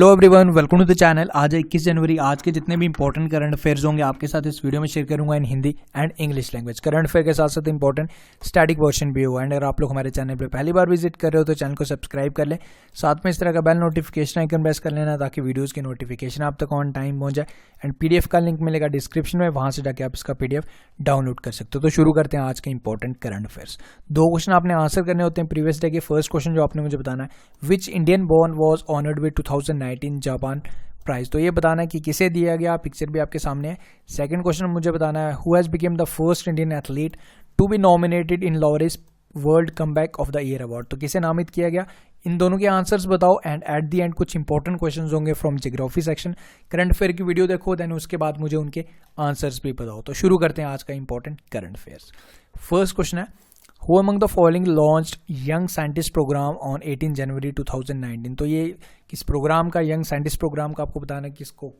Hello everyone, welcome to the channel. आज 21 जनवरी। आज के जितने भी इंपॉर्टेंट करंट अफेयर्स होंगे आपके साथ इस वीडियो में शेयर करूंगा in Hindi and English language. Current affair के साथ साथ इंपॉर्टेंट स्टैटिक वर्जन भी हुआ। एंड अगर आप लोग हमारे चैनल पर पहली बार विजिट कर रहे हो तो चैनल को सब्सक्राइब कर लें, साथ में इस तरह का बेल नोटिफिकेशन आइकन प्रेस कर लेना ताकि वीडियोज़ की नोटिफिकेशन आप तक ऑन टाइम पहुंच जाए। एंड PDF का लिंक मिलेगा डिस्क्रिप्शन में, वहाँ से जाकर आप इसका PDF डाउनलोड कर सकते हो। तो शुरू करते हैं आज के इंपॉर्टेंट करंट अफेयर्स। 2 क्वेश्चन आपने आंसर करने होते हैं प्रीवियस डे के। फर्स्ट क्वेश्चन जो आपने मुझे बताना है, which Indian born was honoured with 2019 Japan prize. तो ये बताना है कि किसे दिया गया, पिक्चर भी आपके सामने है। सेकंड क्वेश्चन मुझे बताना है, who has become the first Indian athlete to be nominated in Laureus world comeback of the year award. तो किसे नामित किया गया, इन दोनों के आंसर्स बताओ। एंड एट द एंड कुछ इंपॉर्टेंट क्वेश्चंस होंगे from geography section. Current affair की वीडियो देखो, देन उसके बाद मुझे उनके आंसर्स भी बताओ। तो शुरू करते हैं आज का important current affairs. First question है, Who among the following launched Young Scientist Program on 18 जनवरी 2019। तो ये किस प्रोग्राम का, यंग साइंटिस्ट प्रोग्राम का आपको बताना है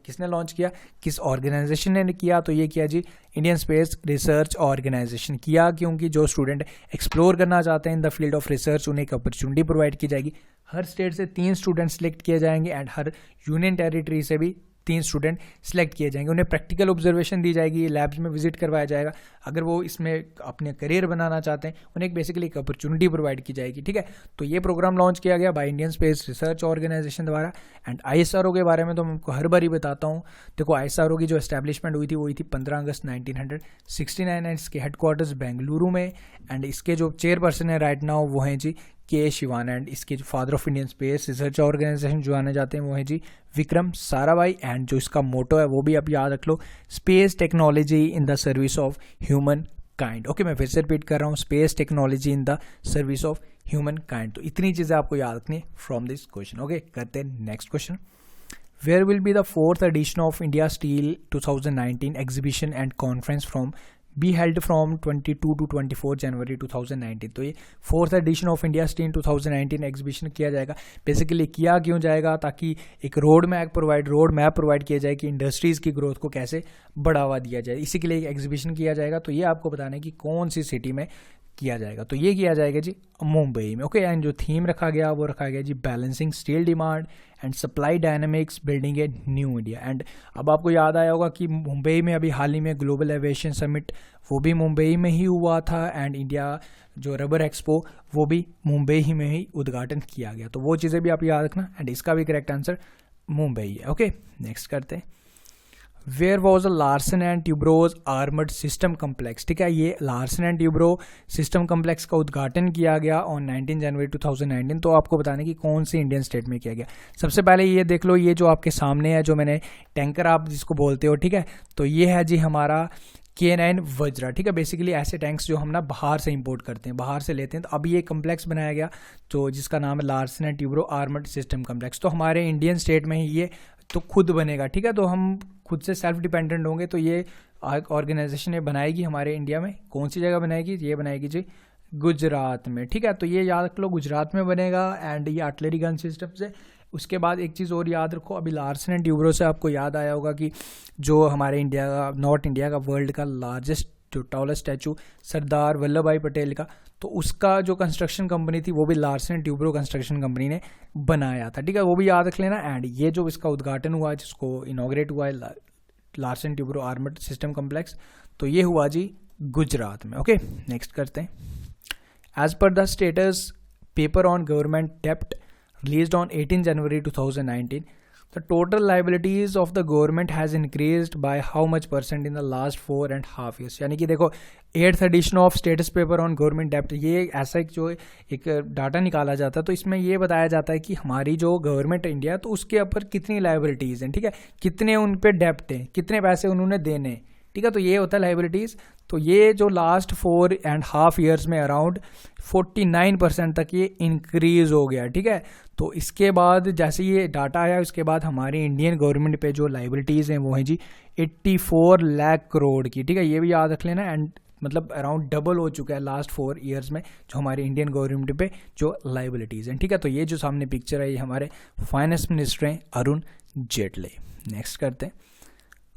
किसने लॉन्च किया, किस ऑर्गेनाइजेशन ने किया। तो ये किया जी इंडियन स्पेस रिसर्च ऑर्गेनाइजेशन किया, क्योंकि जो स्टूडेंट एक्सप्लोर करना चाहते हैं in the field of research उन्हें एक अपॉर्चुनिटी प्रोवाइड की जाएगी। हर स्टेट से 3 स्टूडेंट सिलेक्ट किए जाएंगे एंड हर यूनियन टेरिटरी से भी 3 स्टूडेंट सिलेक्ट किए जाएंगे। उन्हें प्रैक्टिकल ऑब्जर्वेशन दी जाएगी, लैब्स में विजिट करवाया जाएगा। अगर वो इसमें अपने करियर बनाना चाहते हैं उन्हें बेसिकली एक अपॉर्चुनिटी प्रोवाइड की जाएगी। ठीक है, तो ये प्रोग्राम लॉन्च किया गया by Indian space research organisation द्वारा। एंड ISRO के बारे में तो मैं आपको हर बार ही बताता हूँ। देखो, ISRO की जो एस्टैब्लिशमेंट हुई थी 15 अगस्त 1969 एंड इसके हेडक्वार्टर्स बेंगलुरु में। एंड इसके जो चेयरपर्सन है राइट नाउ वो हैं जी K शिवान। एंड इसके जो father of Indian space research organisation जो आने जाते हैं वो है जी विक्रम साराभाई। एंड जो इसका मोटो है वो भी आप याद रख लो, space technology in the service of humankind. Okay, मैं फिर से रिपीट कर रहा हूँ, space technology in the service of humankind. तो इतनी चीज़ें आपको याद रखनी है फ्रॉम दिस क्वेश्चन। ओके, करते हैं next question. Where will be the 4th edition of India steel 2019 exhibition and conference from be held from 22 to 24 January 2019। तो ये 4th edition of India steel 2019 exhibition किया जाएगा। बेसिकली किया क्यों जाएगा, ताकि एक रोड मैप प्रोवाइड किया जाए कि इंडस्ट्रीज़ की ग्रोथ को कैसे बढ़ावा दिया जाए। इसी के लिए एक एग्जीबिशन किया जाएगा। तो ये आपको बताना है कि कौन सी सिटी में किया जाएगा। तो ये किया जाएगा जी मुंबई में। ओके, एंड जो थीम रखा गया वो रखा गया जी balancing steel demand and supply dynamics building a new India. And अब आपको याद आया होगा कि मुंबई में अभी हाल ही में ग्लोबल एविएशन समिट वो भी मुंबई में ही हुआ था। एंड इंडिया जो रबर एक्सपो वो भी मुंबई ही में ही उद्घाटन किया गया। तो वो चीज़ें भी आप याद रखना। एंड इसका भी करेक्ट आंसर मुंबई है। ओके, नेक्स्ट करते हैं। Where was a Larsen and Toubro's armoured system complex. ठीक है, ये Larsen and Toubro system complex का उद्घाटन किया गया ऑन 19 जनवरी 2019। तो आपको बताने की कौन सी इंडियन स्टेट में किया गया। सबसे पहले ये देख लो, ये जो आपके सामने है, जो मैंने टैंकर आप जिसको बोलते हो, ठीक है, तो ये है जी हमारा K9 वज्रा। ठीक है, बेसिकली ऐसे टैंक्स जो हम ना बाहर से इंपोर्ट करते हैं, बाहर से लेते हैं। तो अब ये कम्प्लेक्स बनाया गया तो जिसका नाम है Larsen and Toubro armoured system complex. तो हमारे इंडियन स्टेट में ही ये तो खुद बनेगा। ठीक है, तो हम खुद से सेल्फ डिपेंडेंट होंगे। तो ये ऑर्गेनाइजेशन ये बनाएगी हमारे इंडिया में। कौन सी जगह बनाएगी, ये बनाएगी जी गुजरात में। ठीक है, तो ये याद रख लो गुजरात में बनेगा। एंड ये आर्टिलरी गन सिस्टम से। उसके बाद एक चीज़ और याद रखो, अभी लार्सन एंड ट्यूब्रो से आपको याद आया होगा कि जो हमारे इंडिया का, नॉर्थ इंडिया का वर्ल्ड का लार्जेस्ट जो टॉलेस्ट स्टैचू सरदार वल्लभ भाई पटेल का, तो उसका जो कंस्ट्रक्शन कंपनी थी वो भी Larsen and Toubro construction company ने बनाया था। ठीक है, वो भी याद रख लेना। एंड ये जो इसका उद्घाटन हुआ, जिसको इनॉग्रेट हुआ है Larsen Toubro armoured system complex, तो ये हुआ जी गुजरात में। ओके, नेक्स्ट करते हैं। As per the status paper on government dept released on 18 January 2019, the total liabilities of the government has increased by how much % in the last 4.5 years। यानी कि देखो 8th edition of status paper on government डेप्ट, ये ऐसा एक जो एक data निकाला जाता है। तो इसमें ये बताया जाता है कि हमारी जो गवर्नमेंट इंडिया तो उसके ऊपर कितनी लाइबिलिटीज़ हैं। ठीक है, कितने उन पे डेप्ट हैं, कितने पैसे उन्होंने देने। ठीक है, तो ये होता है लाइबिलिटीज़। तो ये जो लास्ट 4.5 ईयर्स में अराउंड 49% तक ये इंक्रीज हो गया। ठीक है, तो इसके बाद जैसे ये डाटा आया उसके बाद हमारी इंडियन गवर्नमेंट पे जो लाइबिलिटीज़ हैं वो हैं जी 84 लाख करोड़ की। ठीक है, ये भी याद रख लेना। एंड मतलब अराउंड डबल हो चुका है लास्ट 4 ईयर्स में जो हमारी इंडियन गवर्नमेंट पे जो लाइबिलिटीज़ हैं। ठीक है, तो ये जो सामने पिक्चर है ये हमारे फाइनेंस मिनिस्टर हैं अरुण जेटली। नेक्स्ट करते हैं।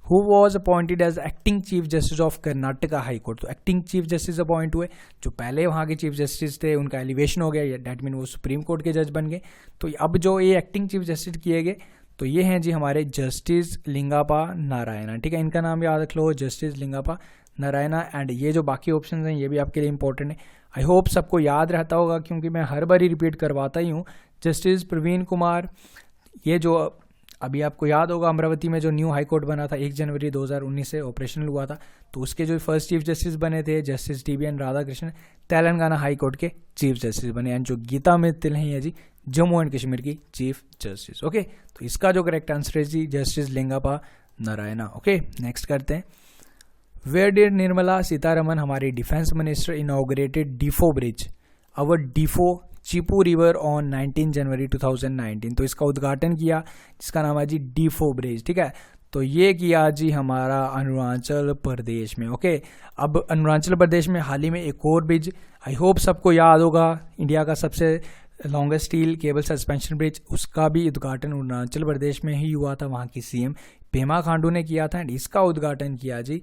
Who was appointed as acting chief justice of Karnataka high court. तो एक्टिंग चीफ जस्टिस अपॉइंट हुए, जो पहले वहाँ के चीफ जस्टिस थे उनका एलिवेशन हो गया, डेट मीन वो सुप्रीम कोर्ट के जज बन गए। तो अब जो ये एक्टिंग चीफ जस्टिस किए गए तो ये हैं जी हमारे जस्टिस लिंगापा नारायणा, ठीक है, इनका नाम याद रख लो, जस्टिस लिंगापा नारायणा। एंड ये जो बाकी ऑप्शन हैं ये भी आपके लिए इंपॉर्टेंट है, आई होप सबको याद रहता होगा क्योंकि मैं हर बार ही रिपीट करवाता ही हूँ। जस्टिस प्रवीण कुमार, ये जो अभी आपको याद होगा अमरावती में जो न्यू हाई कोर्ट बना था 1 जनवरी 2019 से ऑपरेशनल हुआ था, तो उसके जो फर्स्ट चीफ जस्टिस बने थे justice TBN Radhakrishnan, Telangana high court के चीफ जस्टिस बने। एंड जो गीता मित्तल हैं जी जम्मू एंड कश्मीर की चीफ जस्टिस। ओके, तो इसका जो करेक्ट आंसर है जी justice Lingappa Narayana. Okay, next करते हैं। वेयर डिड निर्मला सीतारमन हमारी defence minister inaugurated Diphu bridge over Diphu Chiphu river on 19 January 2019, तो इसका उद्घाटन किया जिसका नाम है जी डीफो ब्रिज, ठीक है, तो ये किया जी हमारा अरुणाचल प्रदेश में। ओके, अब अरुणाचल प्रदेश में हाल ही में एक और ब्रिज, आई होप सबको याद होगा, इंडिया का सबसे longest steel cable suspension bridge, उसका भी उद्घाटन अरुणाचल प्रदेश में ही हुआ था, वहाँ की CM पेमा खांडू ने किया था। एंड इसका उद्घाटन किया जी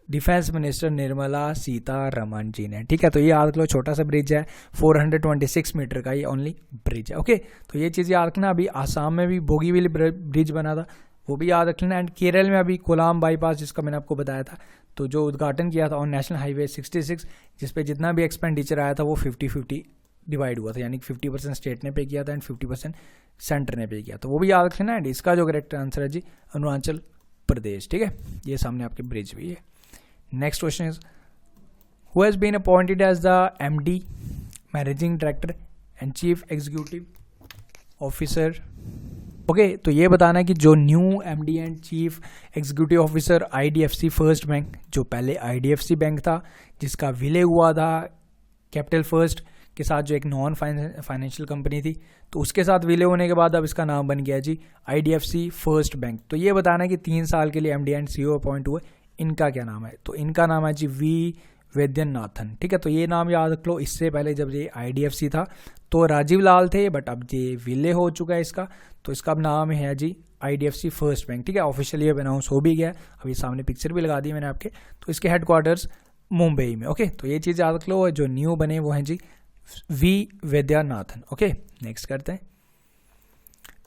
डिफेंस मिनिस्टर निर्मला सीतारमन जी ने, ठीक है, तो ये याद रख लो, छोटा सा ब्रिज है, 426 मीटर का ये ओनली ब्रिज है। ओके, तो ये चीज़ याद रखना। अभी आसाम में भी बोगीबिल ब्रिज बना था, वो भी याद रख लेना। एंड केरल में अभी कोलाम बाईपास जिसका मैंने आपको बताया था, तो जो उद्घाटन किया था ऑन नेशनल हाईवे 66, जिसपे जितना भी एक्सपेंडिचर आया था वो 50-50 डिवाइड हुआ था, यानी कि 50% स्टेट ने पे किया था एंड 50% सेंटर ने पे किया, तो वो भी याद रख लेना। एंड इसका जो करेक्ट आंसर है जी अरुणाचल प्रदेश, ठीक है, ये सामने आपके ब्रिज भी है। Next question is who has been appointed as the MD managing director and chief executive officer. Okay, तो ये बताना है कि जो new MD and chief executive officer IDFC first bank, जो पहले IDFC बैंक था जिसका विलय हुआ था कैपिटल फर्स्ट के साथ, जो एक नॉन फाइनेंशियल कंपनी थी, तो उसके साथ विलय होने के बाद अब इसका नाम बन गया जी IDFC फर्स्ट बैंक। तो ये बताना है कि 3 साल के लिए MD एंड CEO अपॉइंट हुए, इनका क्या नाम है, तो इनका नाम है जी V वैद्यनाथन, ठीक है, तो ये नाम याद रख लो। इससे पहले जब ये IDFC था तो राजीव लाल थे, बट अब ये विलय हो चुका है इसका, तो इसका अब नाम है जी IDFC फर्स्ट बैंक, ठीक है, ऑफिशियली अनाउंस हो भी गया, अभी सामने पिक्चर भी लगा दी मैंने आपके, तो इसके हेडक्वार्टर्स मुंबई में। ओके, तो ये चीज़ याद रख लो, जो न्यू बने वो हैं जी V वैद्यनाथन। ओके, नेक्स्ट करते हैं।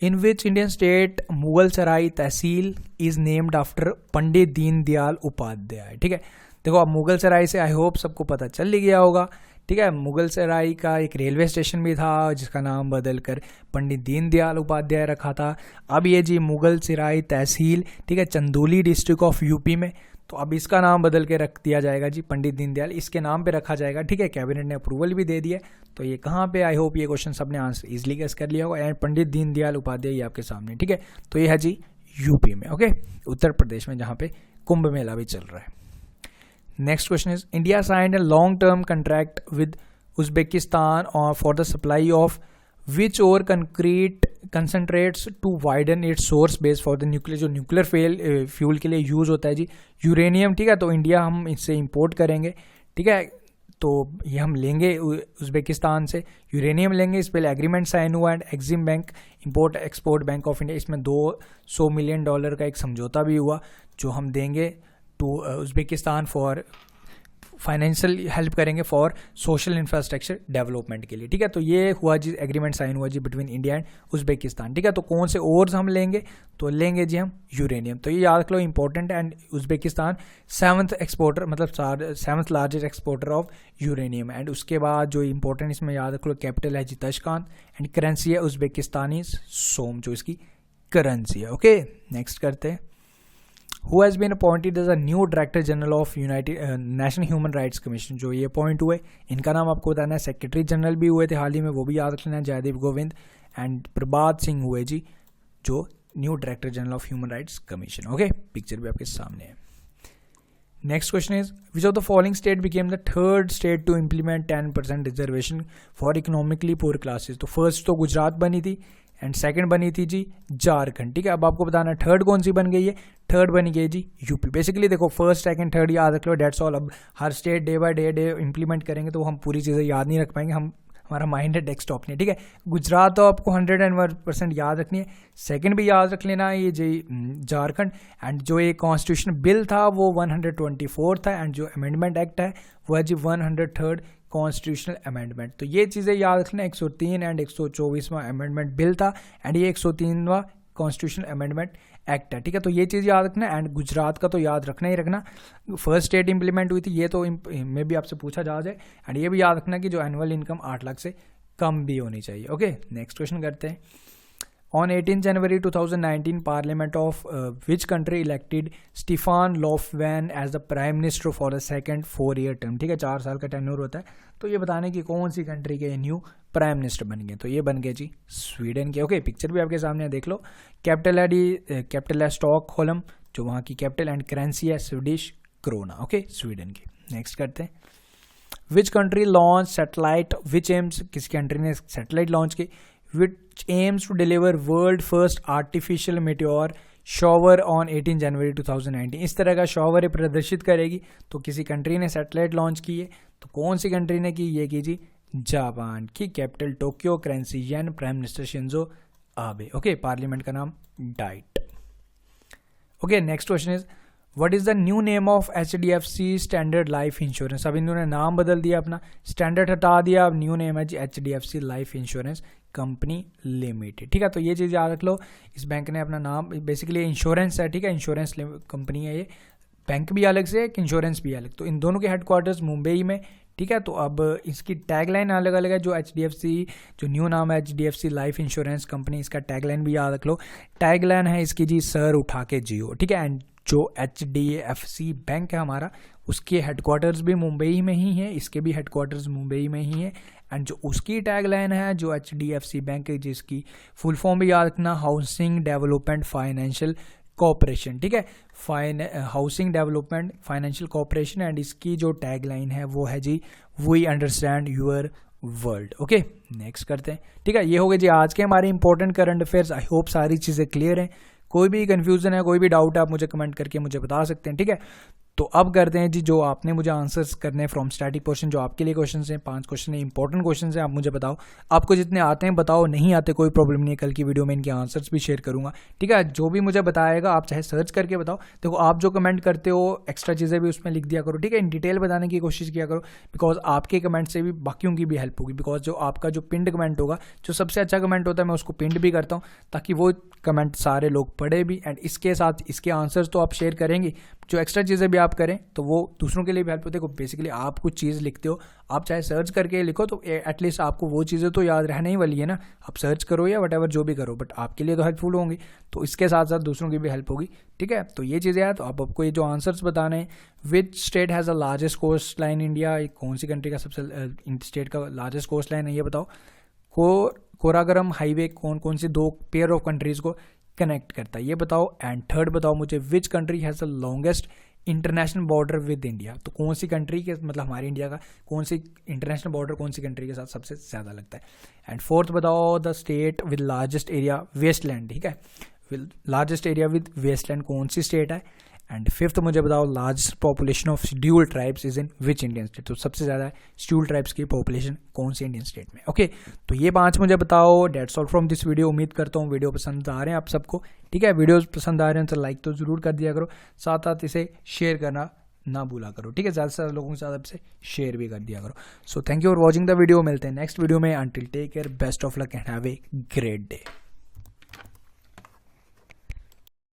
In which Indian state Mughalsarai tehsil is named after Pandit Deendayal Upadhyaya, ठीक है, देखो अब मुगल सराय से आई होप सबको पता चल ही गया होगा, ठीक है, मुगल सराय का एक रेलवे स्टेशन भी था जिसका नाम बदल कर पंडित दीनदयाल उपाध्याय रखा था। अब ये जी मुगल सराय तहसील, ठीक है, चंदौली डिस्ट्रिक्ट ऑफ यूपी में, तो अब इसका नाम बदल के रख दिया जाएगा जी पंडित दीनदयाल, इसके नाम पे रखा जाएगा, ठीक है, कैबिनेट ने अप्रूवल भी दे दिया। तो ये कहाँ पे, आई होप ये क्वेश्चन सबने आंसर इजीली गेस कर लिया होगा। एंड पंडित दीनदयाल उपाध्याय ये आपके सामने, ठीक है, तो ये है जी यूपी में। ओके, उत्तर प्रदेश में जहाँ पे कुंभ मेला भी चल रहा है। Next question is India signed a long term contract with Uzbekistan for the supply of which ore concrete concentrates to widen its source base for the nuclear, जो न्यूक्लियर फ्यूल के लिए यूज होता है जी यूरेनियम, ठीक है, तो India हम इससे इंपोर्ट करेंगे, ठीक है, तो ये हम लेंगे उज्बेकिस्तान से यूरेनियम लेंगे, इस पर एग्रीमेंट साइन हुआ। And EXIM bank import export bank of India, इसमें $200 मिलियन का एक समझौता भी हुआ जो हम देंगे to Uzbekistan for financial help करेंगे फॉर सोशल इंफ्रास्ट्रक्चर डेवलपमेंट के लिए, ठीक है, तो ये हुआ जी एग्रीमेंट साइन हुआ जी बिटवीन इंडिया एंड उज्बेकिस्तान, ठीक है, तो कौन से ओर्स हम लेंगे, तो लेंगे जी हम यूरेनियम, तो ये याद रख लो important. And Uzbekistan 7th exporter, मतलब 7th largest exporter of uranium. And उसके बाद जो इंपॉर्टेंट इसमें याद रख लो कैपिटल है जी तशकांत, एंड करेंसी है उज्बेकिस्तानी सोम, जो इसकी करेंसी है। ओके, नेक्स्ट करते हैं। Who has been appointed as a new Director General of National Human Rights Commission, जो ये अपॉइंट हुए, इनका नाम आपको बताना है। सेक्रेटरी जनरल भी हुए थे हाल ही में, वो भी याद रख लेना, जयदीप गोविंद एंड प्रभात सिंह हुए जी जो new director general of human rights commission. Okay, picture भी आपके सामने है। Next question is which of the following state became the third state to implement 10% reservation for economically poor classes, तो फर्स्ट तो गुजरात बनी थी एंड सेकंड बनी थी जी झारखंड, ठीक है, अब आपको बताना थर्ड कौन सी बन गई है, थर्ड बनी गई जी यूपी। बेसिकली देखो फर्स्ट सेकंड थर्ड याद रख लो, डेट्स ऑल। अब हर state day by day implement करेंगे तो हम पूरी चीज़ें याद नहीं रख पाएंगे, हमारा माइंड है डेस्कटॉप नहीं, ठीक है। गुजरात तो आपको 101% याद रखनी है, सेकंड भी याद रख लेना ये जी झारखंड। एंड जो ये कॉन्स्टिट्यूशन बिल था वो 124 था, एंड जो अमेंडमेंट एक्ट है वो है जी 103rd कॉन्स्टिट्यूशनल अमेंडमेंट। तो ये चीज़ें याद रखना, 103 एंड 124वां अमेंडमेंट बिल था, एंड ये 103वां कॉन्स्टिट्यूशन अमेंडमेंट एक्ट है, ठीक है। तो ये चीज़ याद रखना एंड गुजरात का तो याद रखना ही रखना, फर्स्ट स्टेट इंप्लीमेंट हुई थी, ये तो में भी आपसे पूछा जा जाए। एंड ये भी याद रखना कि जो एनुअल इनकम 8 लाख से कम भी होनी चाहिए। ओके, नेक्स्ट क्वेश्चन करते हैं। On 18 January 2019, Parliament of which country elected Stefan Löfven as the Prime Minister for the second 4-year term? ठीक है, 4 साल का टेन्योर होता है। तो ये बताने की कौन सी कंट्री के न्यू प्राइम मिनिस्टर बन गए, तो ये बन गए जी स्वीडन के। ओके, पिक्चर भी आपके सामने देख लो। कैपिटल है स्टॉकहोल्म, जो वहाँ की कैपिटल, एंड करेंसी है स्वीडिश क्रोना। ओके, स्वीडन की। नेक्स्ट करते हैं। Which country launch satellite which aims, किस कंट्री ने सैटेलाइट लॉन्च की which aims to deliver world first artificial meteor shower on 18 जनवरी 2019। इस तरह का शॉवर प्रदर्शित करेगी, तो किसी कंट्री ने सैटेलाइट लॉन्च की है, तो कौन सी कंट्री ने की, ये की जी जापान की। Capital Tokyo, currency yen, prime minister Shinzo Abe. Okay, parliament का नाम diet. Okay, next question is what is the new name of HDFC standard life insurance. अब इन्होंने नाम बदल दिया, अपना स्टैंडर्ड हटा दिया, अब न्यू नेम है जी HDFC life insurance company limited. ठीक है, तो ये चीज़ याद रख लो। इस बैंक ने अपना नाम, बेसिकली इंश्योरेंस है, ठीक है, इंश्योरेंस कंपनी है ये, बैंक भी अलग से है, इंश्योरेंस भी अलग। तो इन दोनों के हेडक्वार्टर्स मुंबई में, ठीक है। तो अब इसकी टैगलाइन अलग अलग है। जो HDFC, जो न्यू नाम है HDFC लाइफ इंश्योरेंस कंपनी, इसका टैगलाइन भी याद रख लो। टैगलाइन है इसकी जी सर उठा के जियो, ठीक है। एंड जो HDFC बैंक है हमारा, उसके हेडक्वार्टर्स भी मुंबई में ही है, इसके भी हेडक्वार्टर्स मुंबई में ही है। एंड जो उसकी टैगलाइन है, जो HDFC बैंक है, जिसकी फुल फॉर्म भी याद रखना, हाउसिंग डेवलपमेंट फाइनेंशियल कॉर्पोरेशन, ठीक है, housing development financial corporation. And इसकी जो टैगलाइन है वो है जी we understand your world. Okay, next करते हैं। ठीक है, ये हो गए जी आज के हमारे important current affairs. I hope सारी चीज़ें क्लियर हैं। कोई भी कंफ्यूजन है, कोई भी डाउट है, आप मुझे कमेंट करके मुझे बता सकते हैं। ठीक है, तो अब करते हैं जी जो आपने मुझे आंसर्स करने हैं फ्रॉम स्टैटिक पोर्शन, जो आपके लिए क्वेश्चन हैं, 5 क्वेश्चन है, इंपॉर्टेंट क्वेश्चन है। आप मुझे बताओ, आपको जितने आते हैं बताओ, नहीं आते कोई प्रॉब्लम नहीं है, कल की वीडियो में इनके आंसर्स भी शेयर करूंगा। ठीक है, जो भी मुझे बताएगा आप चाहे सर्च करके बताओ। देखो, आप जो कमेंट करते हो एक्स्ट्रा चीज़ें भी उसमें लिख दिया करो, ठीक है, इन डिटेल बताने की कोशिश किया करो, बिकॉज आपके कमेंट से भी बाकियों की भी हेल्प होगी। बिकॉज जो आपका जो पिंड कमेंट होगा, जो सबसे अच्छा कमेंट होता है, मैं उसको पिंड भी करता हूँ ताकि वो कमेंट सारे लोग पढ़े भी। एंड इसके साथ इसके आंसर्स तो आप शेयर करेंगे, जो एक्स्ट्रा चीज़ें भी आप करें तो वो दूसरों के लिए भी हेल्प होती है। देखो, बेसिकली आप कुछ चीज़ लिखते हो, आप चाहे सर्च करके लिखो तो एटलीस्ट आपको वो चीज़ें तो याद रहने ही वाली है ना। आप सर्च करो या वटएवर जो भी करो, बट आपके लिए तो हेल्पफुल होंगी, तो इसके साथ साथ दूसरों की भी हेल्प होगी। ठीक है, तो ये चीज़ें हैं। तो अब आपको ये जो आंसर्स बताने हैं, which state has the largest coast line India, कौन सी कंट्री का सबसे स्टेट का लार्जेस्ट कोस्ट लाइन है ये बताओ। कोरागरम हाईवे कौन सी 2 पेयर ऑफ कंट्रीज़ को कनेक्ट करता है ये बताओ। एंड थर्ड बताओ मुझे, which country has the longest international border with India. तो कौन सी कंट्री के, मतलब हमारे इंडिया का कौन सी इंटरनेशनल बॉर्डर कौन सी कंट्री के साथ सबसे ज़्यादा लगता है। एंड फोर्थ बताओ, the state with largest area wasteland, ठीक है, लार्जेस्ट एरिया विद वेस्टलैंड कौन सी स्टेट है। एंड फिफ्थ मुझे बताओ, largest population of schedule tribes is in which Indian state. तो सबसे ज़्यादा शेड्यूल ट्राइब्स की पॉपुलेशन कौन सी इंडियन स्टेट में। ओके, तो ये 5 मुझे बताओ। That's all from this video. उम्मीद करता हूँ वीडियो पसंद आ रहे हैं आप सबको। ठीक है, वीडियोस पसंद आ रहे हैं तो लाइक तो ज़रूर कर दिया करो, साथ साथ इसे शेयर करना ना भूला करो। ठीक है, ज़्यादा से ज़्यादा लोगों के साथ इसे शेयर भी कर दिया करो। So thank you for watching the video. मिलते हैं नेक्स्ट वीडियो में। Until take care, best of luck and have a great day.